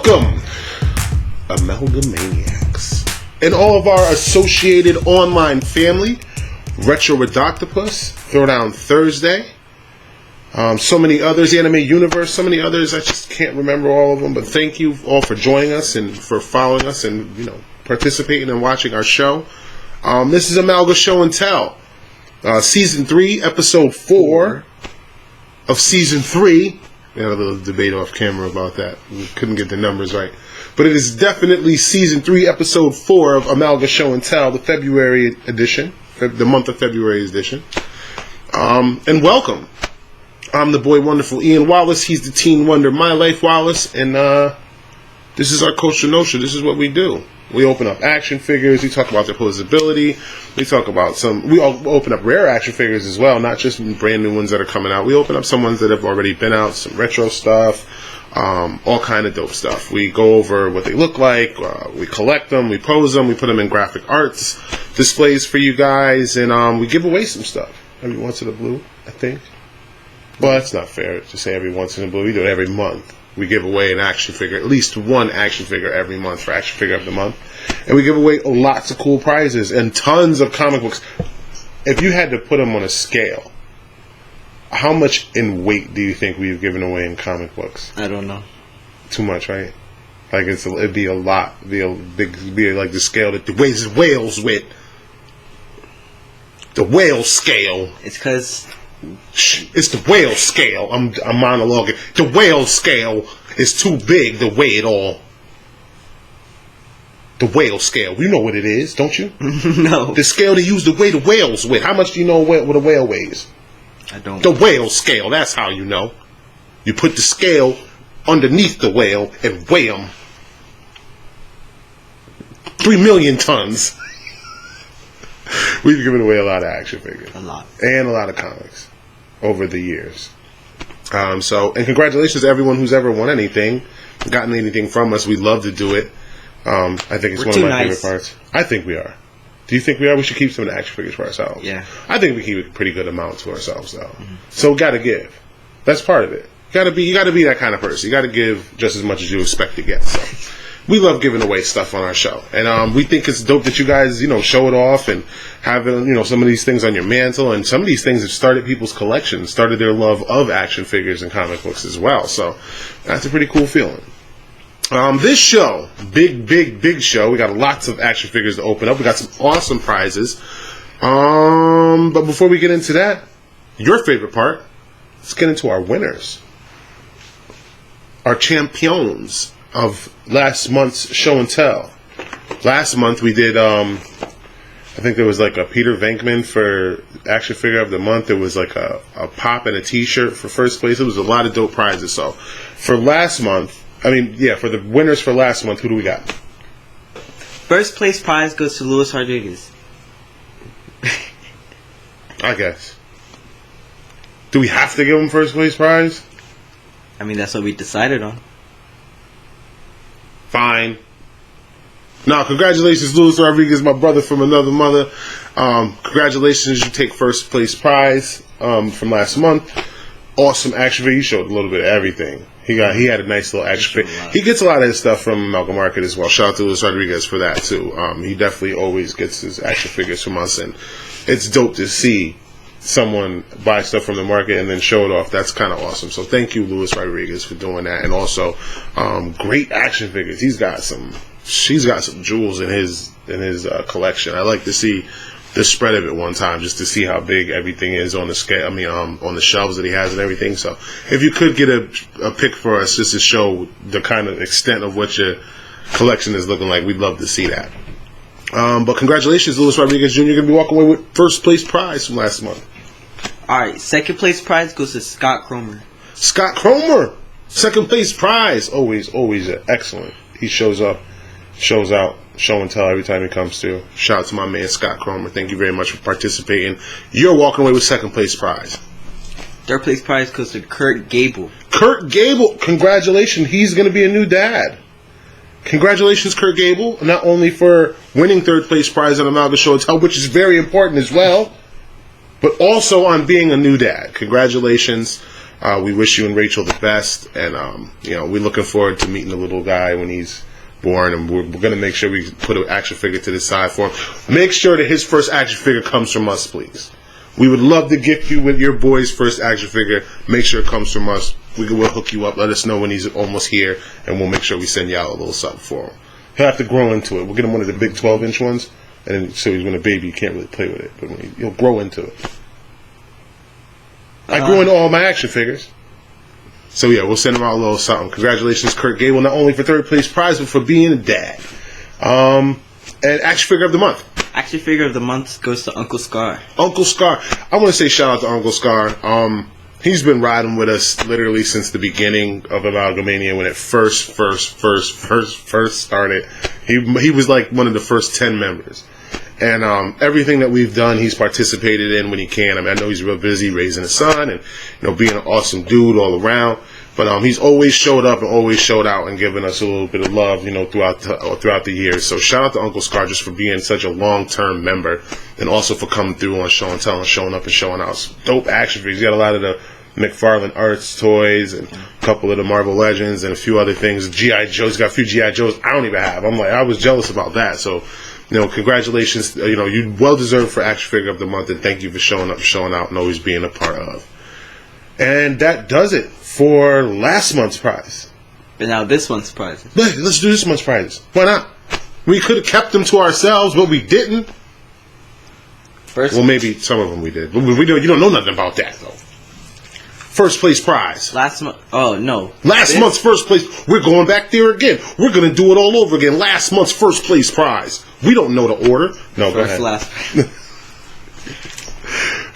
Welcome, Amalga-Maniacs, and all of our associated online family. Retro with Octopus, Throwdown Thursday, so many others, the Anime Universe, so many others. I just can't remember all of them, but thank you all for joining us and for following us and participating and watching our show. This is Amalga Show and Tell, Season 3, Episode 4 of Season 3. We had a little debate off camera about that. We couldn't get the numbers right. But it is definitely Season 3, Episode 4 of Amalga Show and Tell, the February edition, the month of February edition. And welcome. I'm the boy wonderful Ian Wallace. He's the teen wonder My Life Wallace. And this is our Kosher Notion. This is what we do. We open up action figures. We talk about their posability. We talk about we open up rare action figures as well, not just brand new ones that are coming out. We open up some ones that have already been out, some retro stuff, all kind of dope stuff. We go over what they look like. We collect them. We pose them. We put them in graphic arts displays for you guys, and we give away some stuff every once in a blue, I think. Well, that's not fair to say every once in a blue. We do it every month. We give away an action figure, at least one action figure every month for Action Figure of the Month. And we give away lots of cool prizes and tons of comic books. If you had to put them on a scale, how much in weight do you think we've given away in comic books? I don't know. Too much, right? Like it'd be a lot. Be like the scale that the weighs whales with. The whale scale. It's because... It's the whale scale. I'm monologuing. The whale scale is too big to weigh it all. The whale scale. You know what it is, don't you? No. The scale they use to weigh the whales with. How much do you know what a whale weighs? I don't. The whale scale. That's how you know. You put the scale underneath the whale and weigh them. 3 million tons. We've given away a lot of action figures. A lot. And a lot of comics over the years. And congratulations to everyone who's ever won anything, gotten anything from us. We love to do it. I think it's one of my favorite parts. I think we are. Do you think we are? We should keep some of the action figures for ourselves. Yeah. I think we keep a pretty good amount to ourselves, though. Mm-hmm. So we got to give. That's part of it. You got to be that kind of person. You got to give just as much as you expect to get. So we love giving away stuff on our show, and we think it's dope that you guys, show it off and have some of these things on your mantle, and some of these things have started people's collections, started their love of action figures and comic books as well. So that's a pretty cool feeling. This show, big show. We got lots of action figures to open up. We got some awesome prizes. But before we get into that, your favorite part, let's get into our winners, our champions of last month's show and tell. Last month we did, I think there was like a Peter Venkman for action figure of the month. There was like a pop and a t-shirt for first place. It was a lot of dope prizes. So for last month, for the winners for last month, who do we got? First place prize goes to Luis Rodriguez. I guess. Do we have to give him first place prize? I mean, that's what we decided on. Fine. Now, congratulations, Luis Rodriguez, my brother from another mother. Congratulations, you take first place prize from last month. Awesome action figure. He showed a little bit of everything. He had a nice little action figure. He gets a lot of his stuff from Amalga-Market as well. Shout out to Luis Rodriguez for that too. He definitely always gets his action figures from us, and it's dope to see someone buy stuff from the market and then show it off. That's kind of awesome. So thank you, Luis Rodriguez, for doing that. And also, great action figures. She's got some jewels in his collection. I like to see the spread of it one time just to see how big everything is on the scale. On the shelves that he has and everything. So if you could get a pic for us just to show the kind of extent of what your collection is looking like, we'd love to see that. But congratulations, Luis Rodriguez Jr. You're going to be walking away with first place prize from last month. Alright, second place prize goes to Scott Cramer. Scott Cramer! Second place prize! Always excellent. He shows up, shows out, show and tell every time he comes through. Shout out to my man Scott Cramer. Thank you very much for participating. You're walking away with second place prize. Third place prize goes to Kirk Gable. Kirk Gable! Congratulations, he's going to be a new dad. Congratulations, Kirk Gable, not only for winning third place prize on Amalga Show and Tell, which is very important as well, but also on being a new dad. Congratulations. We wish you and Rachel the best, and we're looking forward to meeting the little guy when he's born, and we're going to make sure we put an action figure to the side for him. Make sure that his first action figure comes from us, please. We would love to gift you with your boy's first action figure. Make sure it comes from us. We'll hook you up. Let us know when he's almost here, and we'll make sure we send you out a little something for him. He'll have to grow into it. We'll get him one of the big 12-inch ones, and then, so he's when a baby, you can't really play with it, but he'll grow into it. I grew into all my action figures. So yeah, we'll send him out a little something. Congratulations, Kirk Gable, not only for third place prize, but for being a dad. And action figure of the month. Action figure of the month goes to Uncle Scar. Uncle Scar. I want to say shout out to Uncle Scar. He's been riding with us literally since the beginning of Amalga-Mania when it first started. He was like one of the first 10 members. And everything that we've done, he's participated in when he can. I mean, I know he's real busy raising a son and being an awesome dude all around. But he's always showed up and always showed out and given us a little bit of love, throughout the years. So shout out to Uncle Scar just for being such a long-term member, and also for coming through on Show and Tell and showing up and showing out some dope action figures. He got a lot of the McFarlane Arts toys and a couple of the Marvel Legends and a few other things. G.I. Joe's got a few G.I. Joes I don't even have. I was jealous about that. So, congratulations. You well deserved for action figure of the month, and thank you for showing up, showing out, and always being a part of. And that does it for last month's prize. But now this month's prize. Let's do this month's prizes. Why not? We could have kept them to ourselves, but we didn't. Well, maybe some of them we did. But you don't know nothing about that, though. First place prize. Last month. Oh, no. Last month's first place. We're going back there again. We're going to do it all over again. Last month's first place prize. We don't know the order. No, go ahead. Last.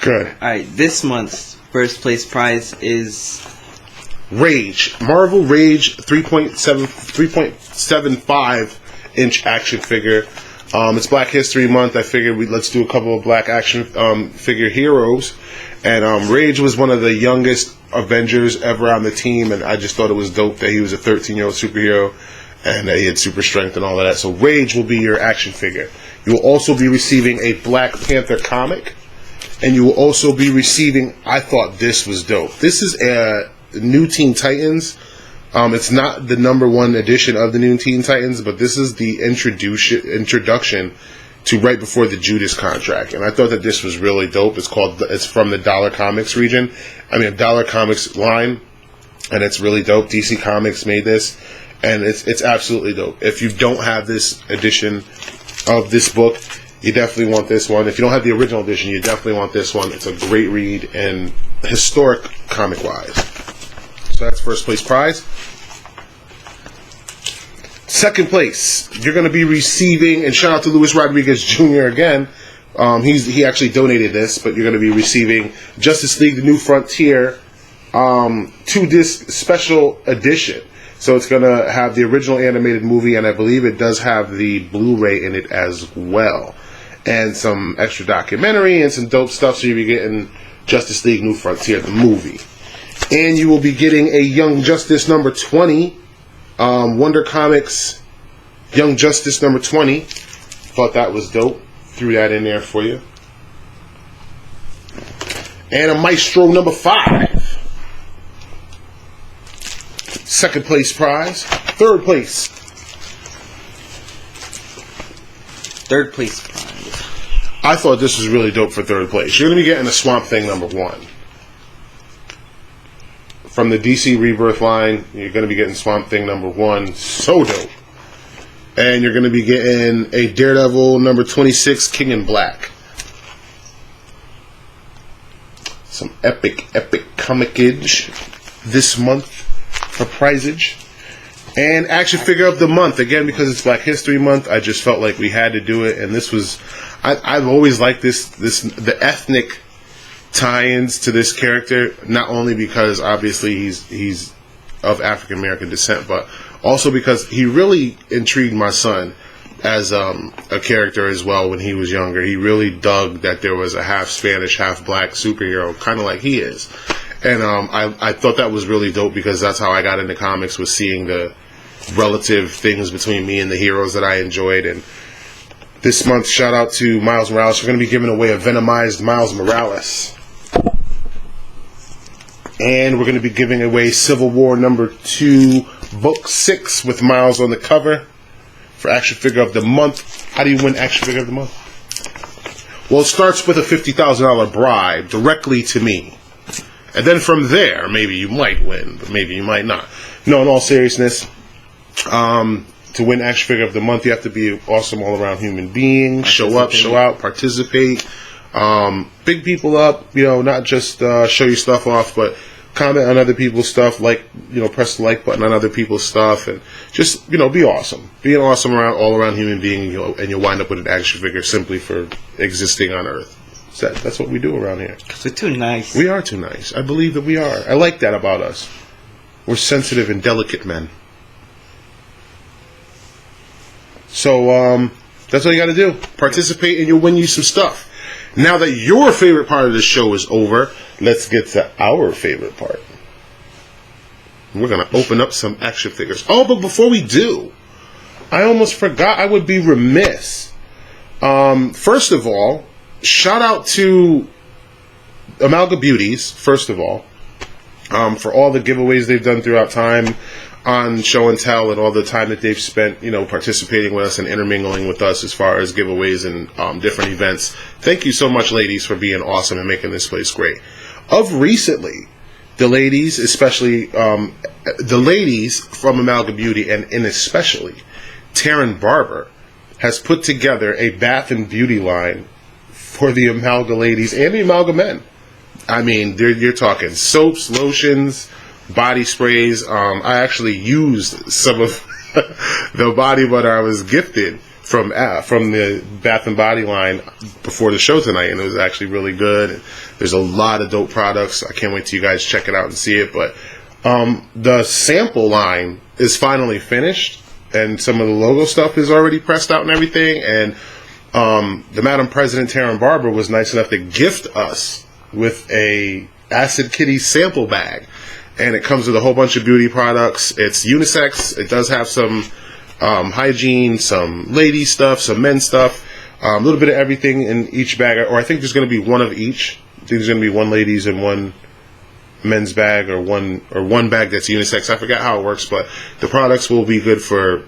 Good. All right. This month's first place prize is Rage. Marvel Rage 3.75 inch action figure. It's Black History Month. I figured let's do a couple of black action figure heroes. And Rage was one of the youngest Avengers ever on the team, and I just thought it was dope that he was a 13-year-old superhero and that he had super strength and all of that. So Rage will be your action figure. You will also be receiving a Black Panther comic, and you will also be receiving, I thought this was dope. This is a New Teen Titans. It's not the #1 edition of the New Teen Titans, but this is the introduction to right before the Judas contract, and I thought that this was really dope. It's from the Dollar Comics region. Dollar Comics line, and it's really dope. DC Comics made this, and it's absolutely dope. If you don't have this edition of this book, you definitely want this one. If you don't have the original edition, you definitely want this one. It's a great read and historic comic-wise. So that's first place prize. Second place, you're going to be receiving, and shout out to Luis Rodriguez Jr. again. He actually donated this, but you're going to be receiving Justice League: The New Frontier 2-disc special edition. So it's going to have the original animated movie, and I believe it does have the Blu-ray in it as well, and some extra documentary and some dope stuff. So you'll be getting Justice League: New Frontier, the movie, and you will be getting a Young Justice number 20. Wonder Comics Young Justice number 20. Thought that was dope. Threw that in there for you. And a Maestro number 5. Second place prize. Third place. third place prize. I thought this was really dope for third place. You're going to be getting a Swamp Thing number 1. From the DC Rebirth line, you're going to be getting Swamp Thing number 1. So dope. And you're going to be getting a Daredevil number 26, King in Black. Some epic comicage this month for prizage. And action figure of the month. Again, because it's Black History Month, I just felt like we had to do it. And this was... I've always liked the ethnic tie-ins to this character, not only because obviously he's of African American descent, but also because he really intrigued my son as a character as well when he was younger. He really dug that there was a half Spanish, half black superhero, kind of like he is. And I thought that was really dope because that's how I got into comics, was seeing the relative things between me and the heroes that I enjoyed. And this month, shout out to Miles Morales. We're going to be giving away a Venomized Miles Morales. And we're going to be giving away Civil War #2, Book 6 with Miles on the cover for Action Figure of the Month. How do you win Action Figure of the Month? Well, it starts with a $50,000 bribe directly to me. And then from there, maybe you might win, but maybe you might not. No, in all seriousness, to win Action Figure of the Month, you have to be an awesome all-around human being. Show up, show out, participate. Big people up, not just show your stuff off, but comment on other people's stuff, press the like button on other people's stuff, and just, be awesome. Be an awesome all-around human being, and you'll wind up with an action figure simply for existing on Earth. That's what we do around here. Because we're too nice. We are too nice. I believe that we are. I like that about us. We're sensitive and delicate men. So, that's all you gotta do. Participate and you'll win you some stuff. Now that your favorite part of the show is over, let's get to our favorite part. We're going to open up some action figures. Oh, but before we do, I almost forgot. I would be remiss. First of all, shout out to Amalga Beauties, first of all, for all the giveaways they've done throughout time on show and tell, and all the time that they've spent, participating with us and intermingling with us as far as giveaways and different events. Thank you so much, ladies, for being awesome and making this place great. Of recently, the ladies, especially the ladies from Amalga Beauty, and especially Taryn Barber, has put together a bath and beauty line for the Amalga ladies and the Amalga men. I mean, you're talking soaps, lotions, body sprays. I actually used some of the body butter I was gifted from the Bath and Body line before the show tonight, and it was actually really good. There's a lot of dope products. I can't wait till you guys check it out and see it. But the sample line is finally finished, and some of the logo stuff is already pressed out and everything. And the Madam President Taryn Barber was nice enough to gift us with a Acid Kitty sample bag. And it comes with a whole bunch of beauty products. It's unisex. It does have some hygiene, some lady stuff, some men's stuff, a little bit of everything in each bag. Or I think there's going to be one of each. I think there's going to be one ladies and one men's bag, or one bag that's unisex. I forgot how it works, but the products will be good for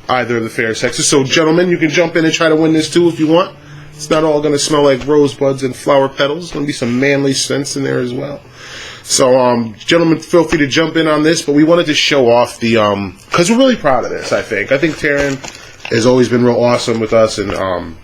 either of the fair sexes. So, gentlemen, you can jump in and try to win this too if you want. It's not all going to smell like rosebuds and flower petals. There's going to be some manly scents in there as well. So, gentlemen, feel free to jump in on this, but we wanted to show off the, because we're really proud of this, I think. I think Taryn has always been real awesome with us, and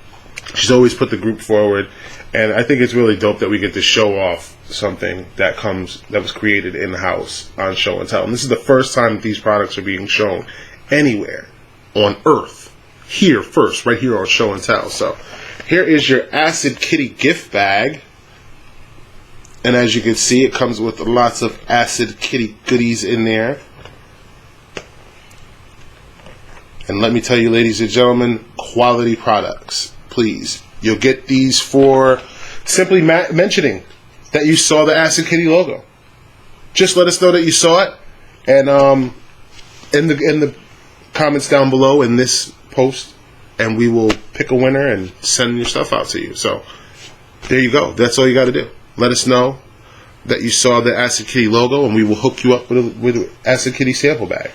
she's always put the group forward, and I think it's really dope that we get to show off something that was created in-house on Show and Tell. And this is the first time that these products are being shown anywhere on Earth. Here first, right here on Show and Tell. So, here is your Acid Kitty gift bag. And as you can see, it comes with lots of Acid Kitty goodies in there. And let me tell you, ladies and gentlemen, quality products. Please. You'll get these for simply mentioning that you saw the Acid Kitty logo. Just let us know that you saw it. And in the comments down below in this post, and we will pick a winner and send your stuff out to you. So, there you go. That's all you got to do. Let us know that you saw the Acid Kitty logo, and we will hook you up with an Acid Kitty sample bag.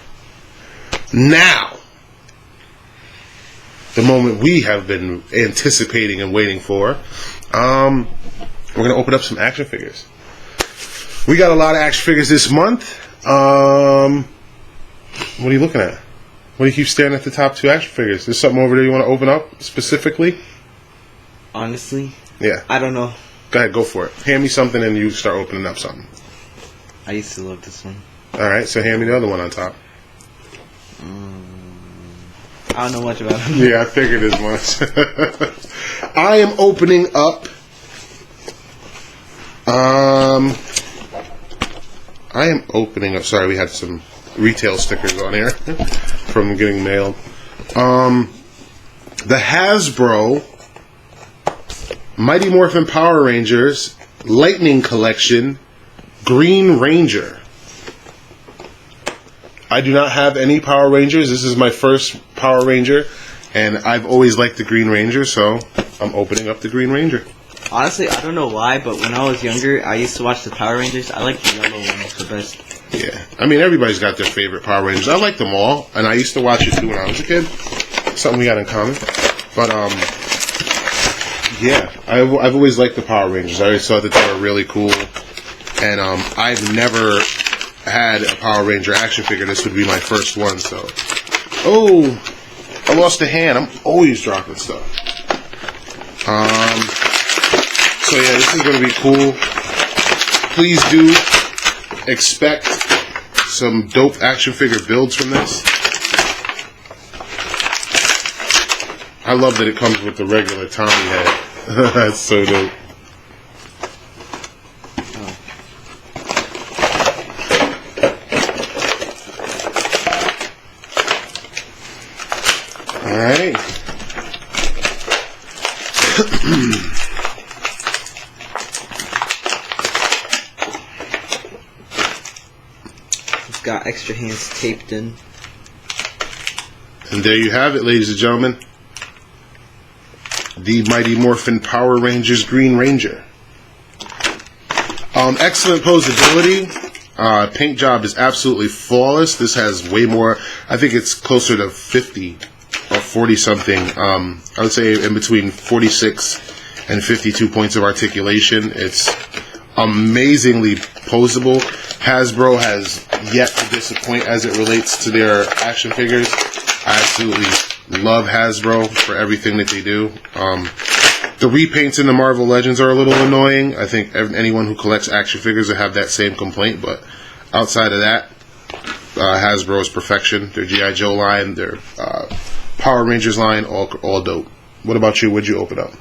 Now, the moment we have been anticipating and waiting for, we're going to open up some action figures. We got a lot of action figures this month. What are you looking at? What do you keep staring at the top two action figures? There's something over there you want to open up specifically? Honestly? Yeah. I don't know. Go ahead, go for it. Hand me something and you start opening up something. I used to love this one. Alright, so hand me the other one on top. I don't know much about it. Yeah, I figured as much. I am opening up... Sorry, we had some retail stickers on here from getting mailed. The Hasbro Mighty Morphin Power Rangers Lightning Collection Green Ranger. I do not have any Power Rangers. This is my first Power Ranger, and I've always liked the Green Ranger, so I'm opening up the Green Ranger. Honestly, I don't know why, but when I was younger, I used to watch the Power Rangers. I like the yellow one the best. Yeah, I mean everybody's got their favorite Power Rangers. I like them all, and I used to watch it too when I was a kid. Something we got in common. But yeah, I've always liked the Power Rangers. I always thought that they were really cool, and I've never had a Power Ranger action figure. This would be my first one. So, oh, I lost a hand. I'm always dropping stuff. So yeah, this is gonna be cool. Please do expect some dope action figure builds from this. I love that it comes with the regular Tommy head. That's so dope. Alright. It's got extra hands taped in. And there you have it, ladies and gentlemen. The Mighty Morphin Power Rangers Green Ranger. Excellent posability. Paint job is absolutely flawless. This has way more. I think it's closer to 50 or 40 something. I would say in between 46 and 52 points of articulation. It's amazingly posable. Hasbro has yet to disappoint as it relates to their action figures. I absolutely love Hasbro for everything that they do. The repaints in the Marvel Legends are a little annoying. I think anyone who collects action figures will have that same complaint, but outside of that, Hasbro is perfection. Their G.I. Joe line, their Power Rangers line, all dope. What about you? What'd you open up?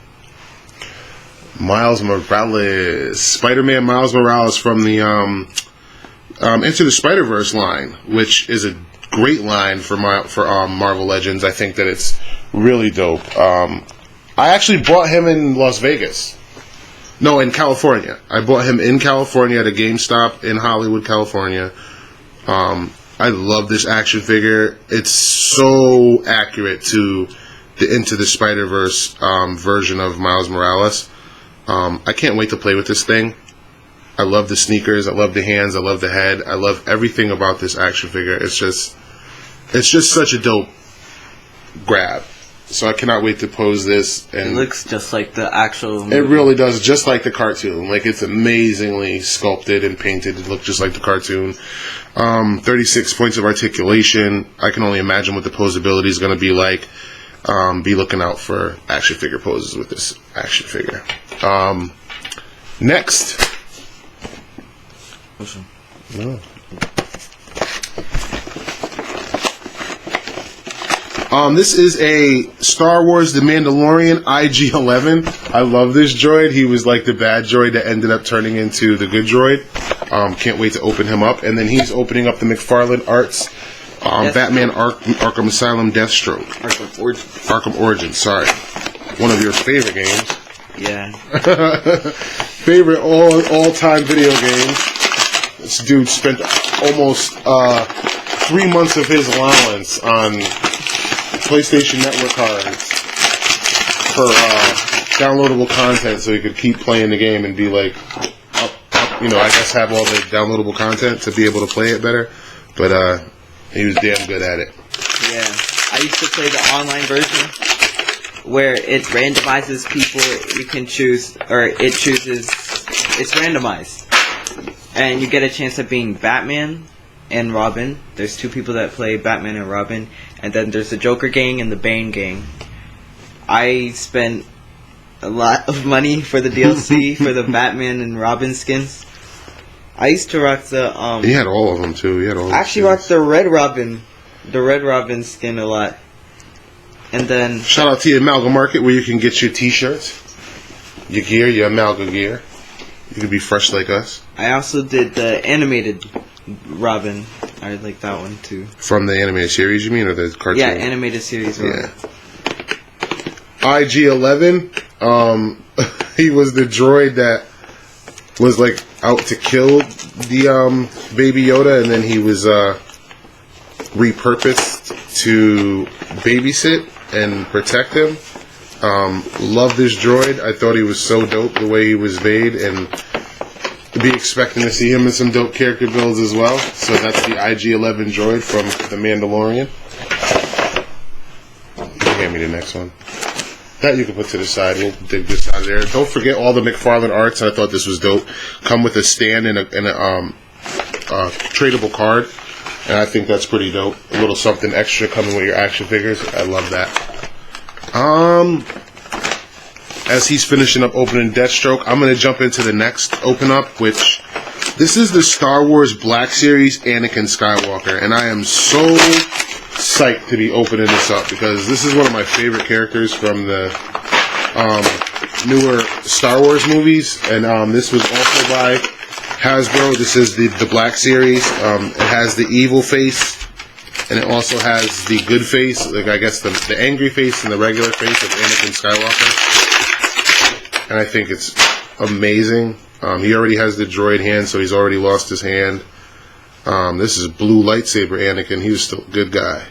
Miles Morales. Spider-Man Miles Morales from the Into the Spider-Verse line, which is a great line for Marvel Legends. I think that it's really dope. I actually bought him in Las Vegas. No, in California. I bought him in California at a GameStop in Hollywood, California. I love this action figure. It's so accurate to the Into the Spider-Verse version of Miles Morales. I can't wait to play with this thing. I love the sneakers. I love the hands. I love the head. I love everything about this action figure. It's just such a dope grab. So I cannot wait to pose this. And it looks just like the actual movie. It really does, just like the cartoon. Like, it's amazingly sculpted and painted. It looks just like the cartoon. 36 points of articulation. I can only imagine what the posability is going to be like. Be looking out for action figure poses with this action figure. Next. No. This is a Star Wars The Mandalorian IG-11. I love this droid. He was like the bad droid that ended up turning into the good droid. Can't wait to open him up. And then he's opening up the McFarlane Arts Batman Arkham Asylum Deathstroke. Arkham Origins, sorry. One of your favorite games. Yeah. Favorite all-time video games. This dude spent almost 3 months of his allowance on PlayStation Network cards for downloadable content, so he could keep playing the game and be like, I guess have all the downloadable content to be able to play it better. But he was damn good at it. Yeah, I used to play the online version where it randomizes people. You can choose, or it chooses. It's randomized, and you get a chance at being Batman and Robin. There's two people that play Batman and Robin. And then there's the Joker gang and the Bane gang. I spent a lot of money for the DLC for the Batman and Robin skins. I used to rock the He had all of them too. He had all. I actually rocked the Red Robin skin a lot. And then shout out to your Amalga Market where you can get your T-shirts, your gear, your Amalga gear. You can be fresh like us. I also did the animated Robin. I like that one too. From the animated series, you mean, or the cartoon? Yeah, animated series. Robin. Yeah. IG-11. He was the droid that was like out to kill the Baby Yoda, and then he was repurposed to babysit and protect him. Love this droid. I thought he was so dope the way he was made, and to be expecting to see him in some dope character builds as well. So that's the IG-11 droid from The Mandalorian. Hand me the next one. That you can put to the side. We'll dig this out of there. Don't forget all the McFarlane Arts. I thought this was dope. Come with a stand and a tradable card. And I think that's pretty dope. A little something extra coming with your action figures. I love that. As he's finishing up opening Deathstroke, I'm going to jump into the next open up, which this is the Star Wars Black Series Anakin Skywalker. And I am so psyched to be opening this up because this is one of my favorite characters from the newer Star Wars movies. And this was also by Hasbro. This is the Black Series. It has the evil face, and it also has the good face, like I guess the angry face and the regular face of Anakin Skywalker. And I think it's amazing. He already has the droid hand, so he's already lost his hand. This is blue lightsaber Anakin. He was still a good guy.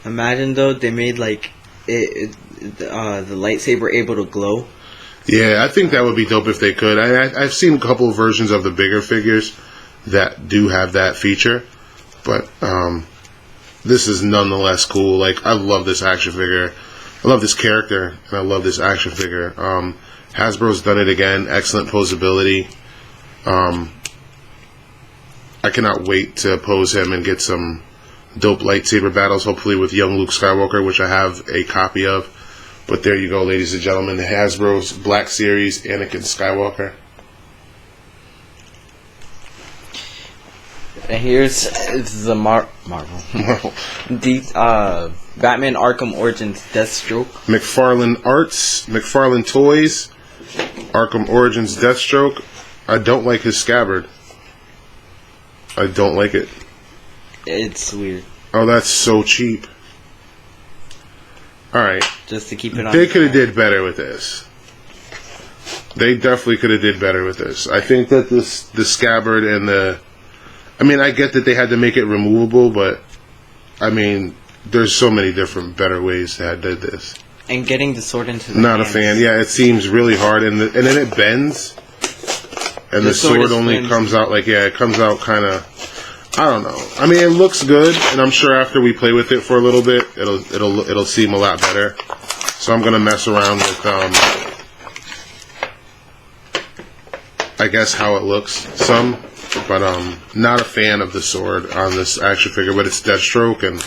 Imagine though they made like the lightsaber able to glow. Yeah, I think that would be dope if they could. I've seen a couple of versions of the bigger figures that do have that feature, but this is nonetheless cool. Like, I love this action figure. I love this character, and I love this action figure. Hasbro's done it again. Excellent posability. I cannot wait to pose him and get some dope lightsaber battles, hopefully with young Luke Skywalker, which I have a copy of. But there you go, ladies and gentlemen, the Hasbro's Black Series Anakin Skywalker. And here's the Marvel. The Batman Arkham Origins Deathstroke. McFarlane Arts, McFarlane Toys, Arkham Origins Deathstroke. I don't like his scabbard. I don't like it. It's weird. Oh, that's so cheap. Alright. Just to keep it on. They could have did better with this. They definitely could have did better with this. I think that the scabbard and the... I mean, I get that they had to make it removable, but I mean, there's so many different better ways to have did this. And getting the sword into the Not hands. a fan. Yeah, it seems really hard, and then it bends, and the sword only comes out like, yeah, it comes out kind of, I don't know. I mean, it looks good, and I'm sure after we play with it for a little bit, it'll seem a lot better. So I'm gonna mess around with, I guess how it looks some. But not a fan of the sword on this action figure, but it's Deathstroke, and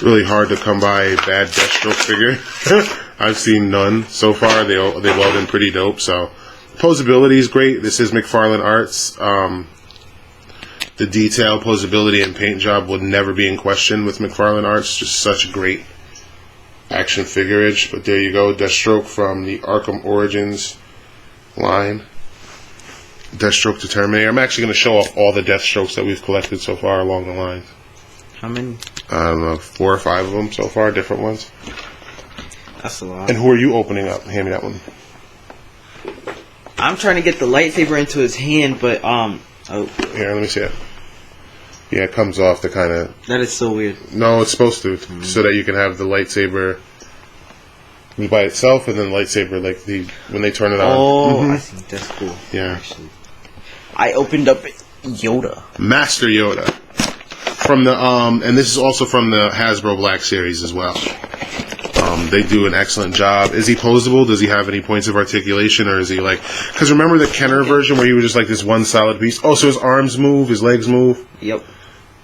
really hard to come by a bad Deathstroke figure. I've seen none so far. They've all been pretty dope. So posability is great. This is McFarlane Arts. The detail, posability, and paint job would never be in question with McFarlane Arts. Just such a great action figurage. But there you go, Deathstroke from the Arkham Origins line. Deathstroke to Terminator. I'm actually going to show off all the Deathstrokes that we've collected so far along the line. How many? I don't know, 4 or 5 of them so far, different ones. That's a lot. And who are you opening up? Hand me that one. I'm trying to get the lightsaber into his hand, but oh. Here, let me see it. Yeah, it comes off the kind of... That is so weird. No, it's supposed to, so that you can have the lightsaber by itself, and then lightsaber like when they turn it on. Oh, I see. That's cool. Yeah. Actually. I opened up Yoda. Master Yoda. From the and this is also from the Hasbro Black Series as well. They do an excellent job. Is he posable? Does he have any points of articulation, or is he like? Because remember the Kenner version where he was just like this one solid piece. Oh, so his arms move, his legs move. Yep.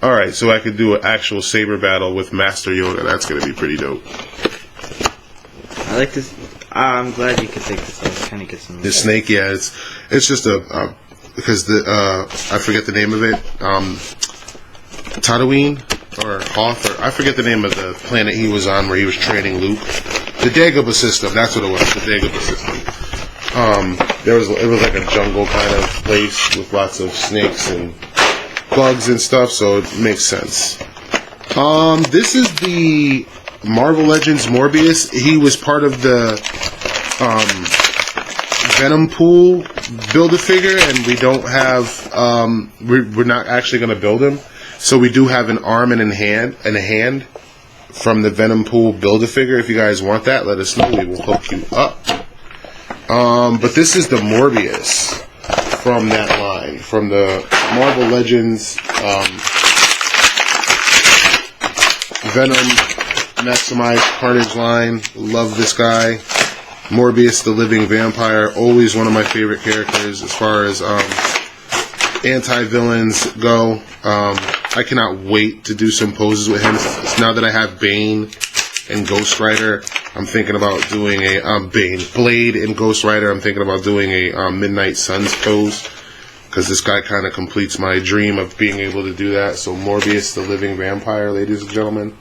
All right, so I could do an actual saber battle with Master Yoda. That's gonna be pretty dope. I like this. I'm glad you could take this off. Kind of get some. The snake, yeah, it's just a because the I forget the name of it. Tatooine or Hoth, or I forget the name of the planet he was on where he was training Luke. The Dagobah system, that's what it was. The Dagobah system. It was like a jungle kind of place with lots of snakes and bugs and stuff, so it makes sense. This is the Marvel Legends Morbius. He was part of the Venom Pool Build-A-Figure, and we don't have we're not actually going to build him. So we do have an arm and a hand from the Venom Pool Build-A-Figure. If you guys want that, let us know. We will hook you up. But this is the Morbius from that line, from the Marvel Legends Venom Maximized Carnage line. Love this guy. Morbius, the Living Vampire, always one of my favorite characters as far as anti-villains go. I cannot wait to do some poses with him. Now that I have Bane and Ghost Rider, I'm thinking about doing a Blade and Ghost Rider. I'm thinking about doing a Midnight Suns pose, because this guy kind of completes my dream of being able to do that. So Morbius, the Living Vampire, ladies and gentlemen.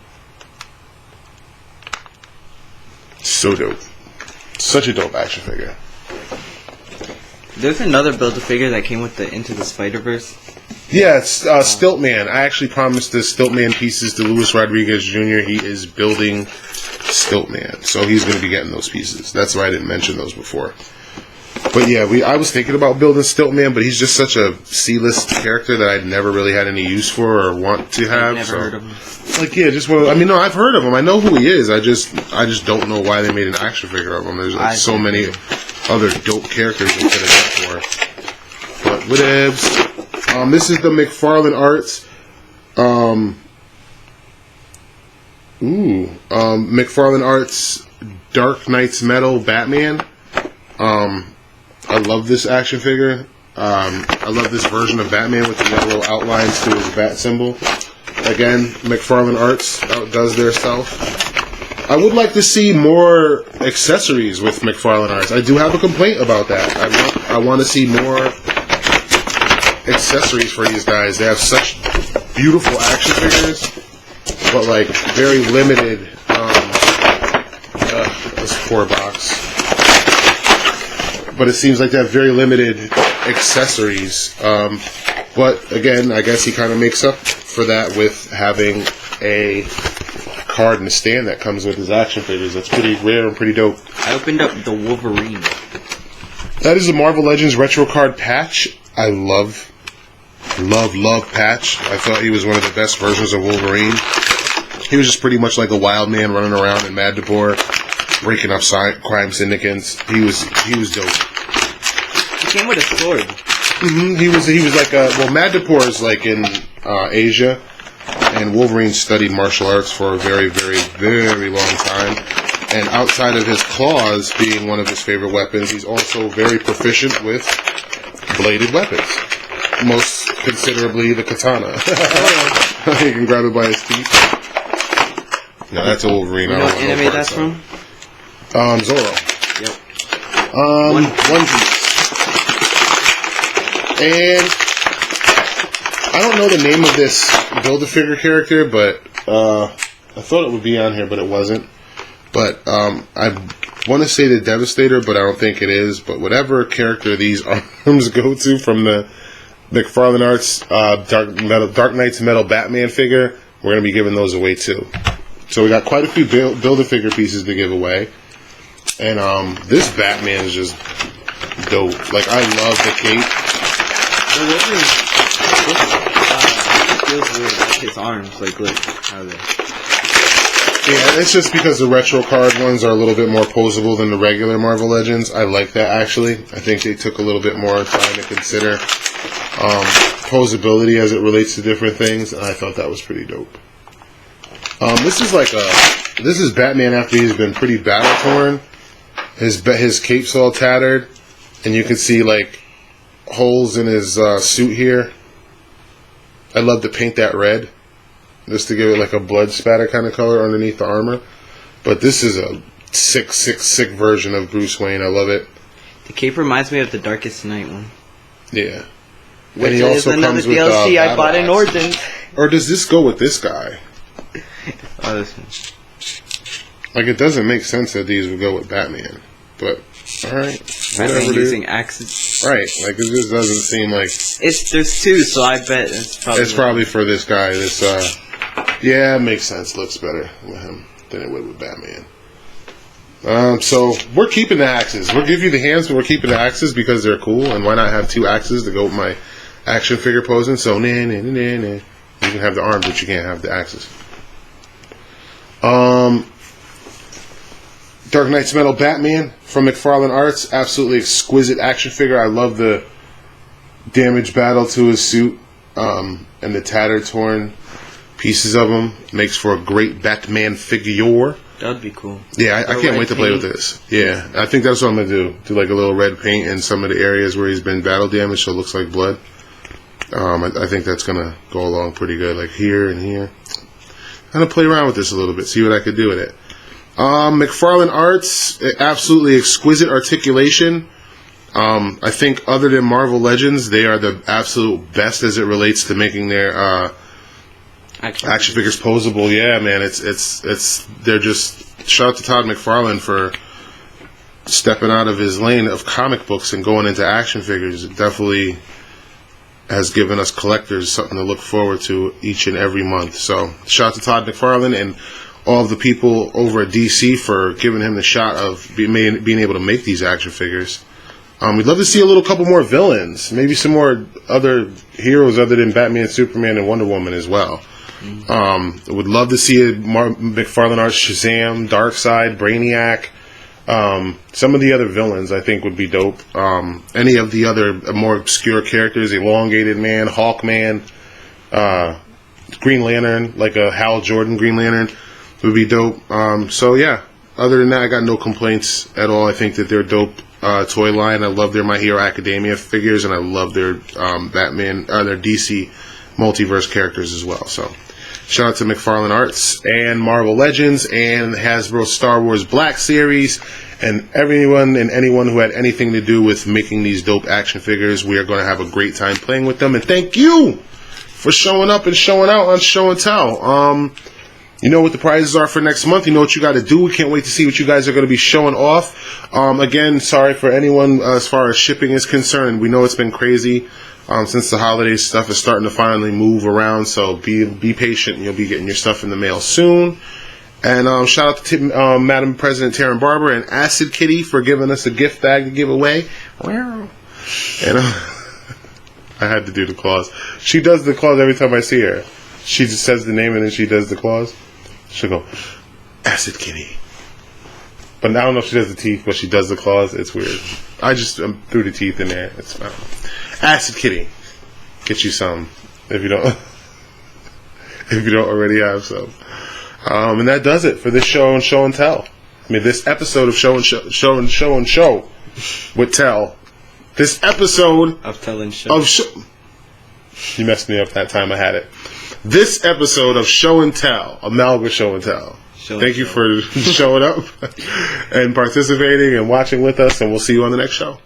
So dope. Such a dope action figure. There's another Build-A-Figure that came with the Into the Spider-Verse. Yeah, it's Stiltman. I actually promised the Stiltman pieces to Luis Rodriguez Jr. He is building Stiltman, so he's going to be getting those pieces. That's why I didn't mention those before. But yeah, I was thinking about building Stiltman, but he's just such a C-list character that I'd never really had any use for or want to have. I've never heard of him. Like, yeah, just I mean, no, I've heard of him. I know who he is. I just don't know why they made an action figure of him. There's like so many other dope characters they could have done for. But whatevs. This is the McFarlane Arts. McFarlane Arts Dark Knight's Metal Batman. I love this action figure. I love this version of Batman with the yellow outlines to his bat symbol. Again, McFarlane Arts outdoes their self. I would like to see more accessories with McFarlane Arts. I do have a complaint about that. I want to see more accessories for these guys. They have such beautiful action figures, but like very limited. This poor box. But it seems like they have very limited accessories. But again, I guess he kind of makes up for that with having a card and a stand that comes with his action figures. That's pretty rare and pretty dope. I opened up the Wolverine. That is a Marvel Legends retro card patch. I love Patch. I thought he was one of the best versions of Wolverine. He was just pretty much like a wild man running around in Madripoor, breaking up crime syndicates. He was dope. He came with a sword. He was like Madripoor is like in Asia, and Wolverine studied martial arts for a very, very, very long time. And outside of his claws being one of his favorite weapons, he's also very proficient with bladed weapons. Most considerably the katana. You can grab it by his teeth. No, that's a Wolverine. You know what anime that's from? Zorro. Yep. One Piece. And I don't know the name of this Build-A-Figure character, but I thought it would be on here, but it wasn't. But I want to say the Devastator, but I don't think it is. But whatever character these arms go to from the McFarlane Arts Dark Knight's Metal Batman figure, we're going to be giving those away too. So we got quite a few Build-A-Figure pieces to give away. And this Batman is just dope. Like, I love the cape. Feels weird. Like his arms, like, look how they. Yeah, it's just because the retro card ones are a little bit more posable than the regular Marvel Legends. I like that, actually. I think they took a little bit more time to consider posability as it relates to different things, and I thought that was pretty dope. This is Batman after he's been pretty battle torn. His cape's all tattered, and you can see like holes in his suit here. I'd love to paint that red, just to give it like a blood spatter kind of color underneath the armor. But this is a sick version of Bruce Wayne. I love it. The cape reminds me of the Darkest Night one. Yeah. Which and he is also another comes with, DLC I bought in Origins. Or does this go with this guy? Oh, this one. Like, it doesn't make sense that these would go with Batman. But, alright. Batman using axes. Right. Like, it just doesn't seem like... There's two, so I bet it's probably for this guy. Yeah, it makes sense. Looks better with him than it would with Batman. So, we're keeping the axes. We'll give you the hands, but we're keeping the axes because they're cool. And why not have two axes to go with my action figure posing? So, nah. You can have the arms, but you can't have the axes. Dark Knight's Metal Batman from McFarlane Arts. Absolutely exquisite action figure. I love the damage battle to his suit and the tattered, torn pieces of him. Makes for a great Batman figure. That'd be cool. Yeah, I can't wait to play with this. Yeah, I think that's what I'm going to do. Do like a little red paint in some of the areas where he's been battle damaged so it looks like blood. I think that's going to go along pretty good, like here and here. I'm going to play around with this a little bit, see what I could do with it. McFarlane Arts, absolutely exquisite articulation. I think other than Marvel Legends, they are the absolute best as it relates to making their action figures posable. Yeah, man, they're just, shout out to Todd McFarlane for stepping out of his lane of comic books and going into action figures. It definitely has given us collectors something to look forward to each and every month. So shout out to Todd McFarlane and all of the people over at DC for giving him the shot of being able to make these action figures. We'd love to see a couple more villains, maybe some more other heroes other than Batman, Superman, and Wonder Woman as well. Would love to see a McFarlane Arts Shazam, Darkseid, Brainiac. Some of the other villains I think would be dope. Any of the other more obscure characters, Elongated Man, Hawkman, Green Lantern, like a Hal Jordan Green Lantern, would be dope. So yeah, other than that, I got no complaints at all. I think that they're dope toy line. I love their My Hero Academia figures, and I love their Batman, their DC multiverse characters as well. So shout out to McFarlane Arts and Marvel Legends and Hasbro Star Wars Black Series and everyone and anyone who had anything to do with making these dope action figures. We are going to have a great time playing with them, and thank you for showing up and showing out on Show and Tell. You know what the prizes are for next month. You know what you got to do. We can't wait to see what you guys are going to be showing off. Again, sorry for anyone as far as shipping is concerned. We know it's been crazy since the holiday stuff is starting to finally move around. So be patient. You'll be getting your stuff in the mail soon. And shout out to Madam President Taryn Barber and Acid Kitty for giving us a gift bag to give away. And I had to do the claws. She does the claws every time I see her. She just says the name and then she does the claws. She'll go, Acid Kitty. But I don't know if she does the teeth, but she does the claws. It's weird. I just threw the teeth in there. It's Acid Kitty. Get you some if you don't already have some. And that does it for this show and tell. I mean, this episode of show and show with Tell. This episode of Tell and Show. You messed me up that time I had it. This episode of Show and Tell, Amalga Show and Tell. Thank you for showing up and participating and watching with us, and we'll see you on the next show.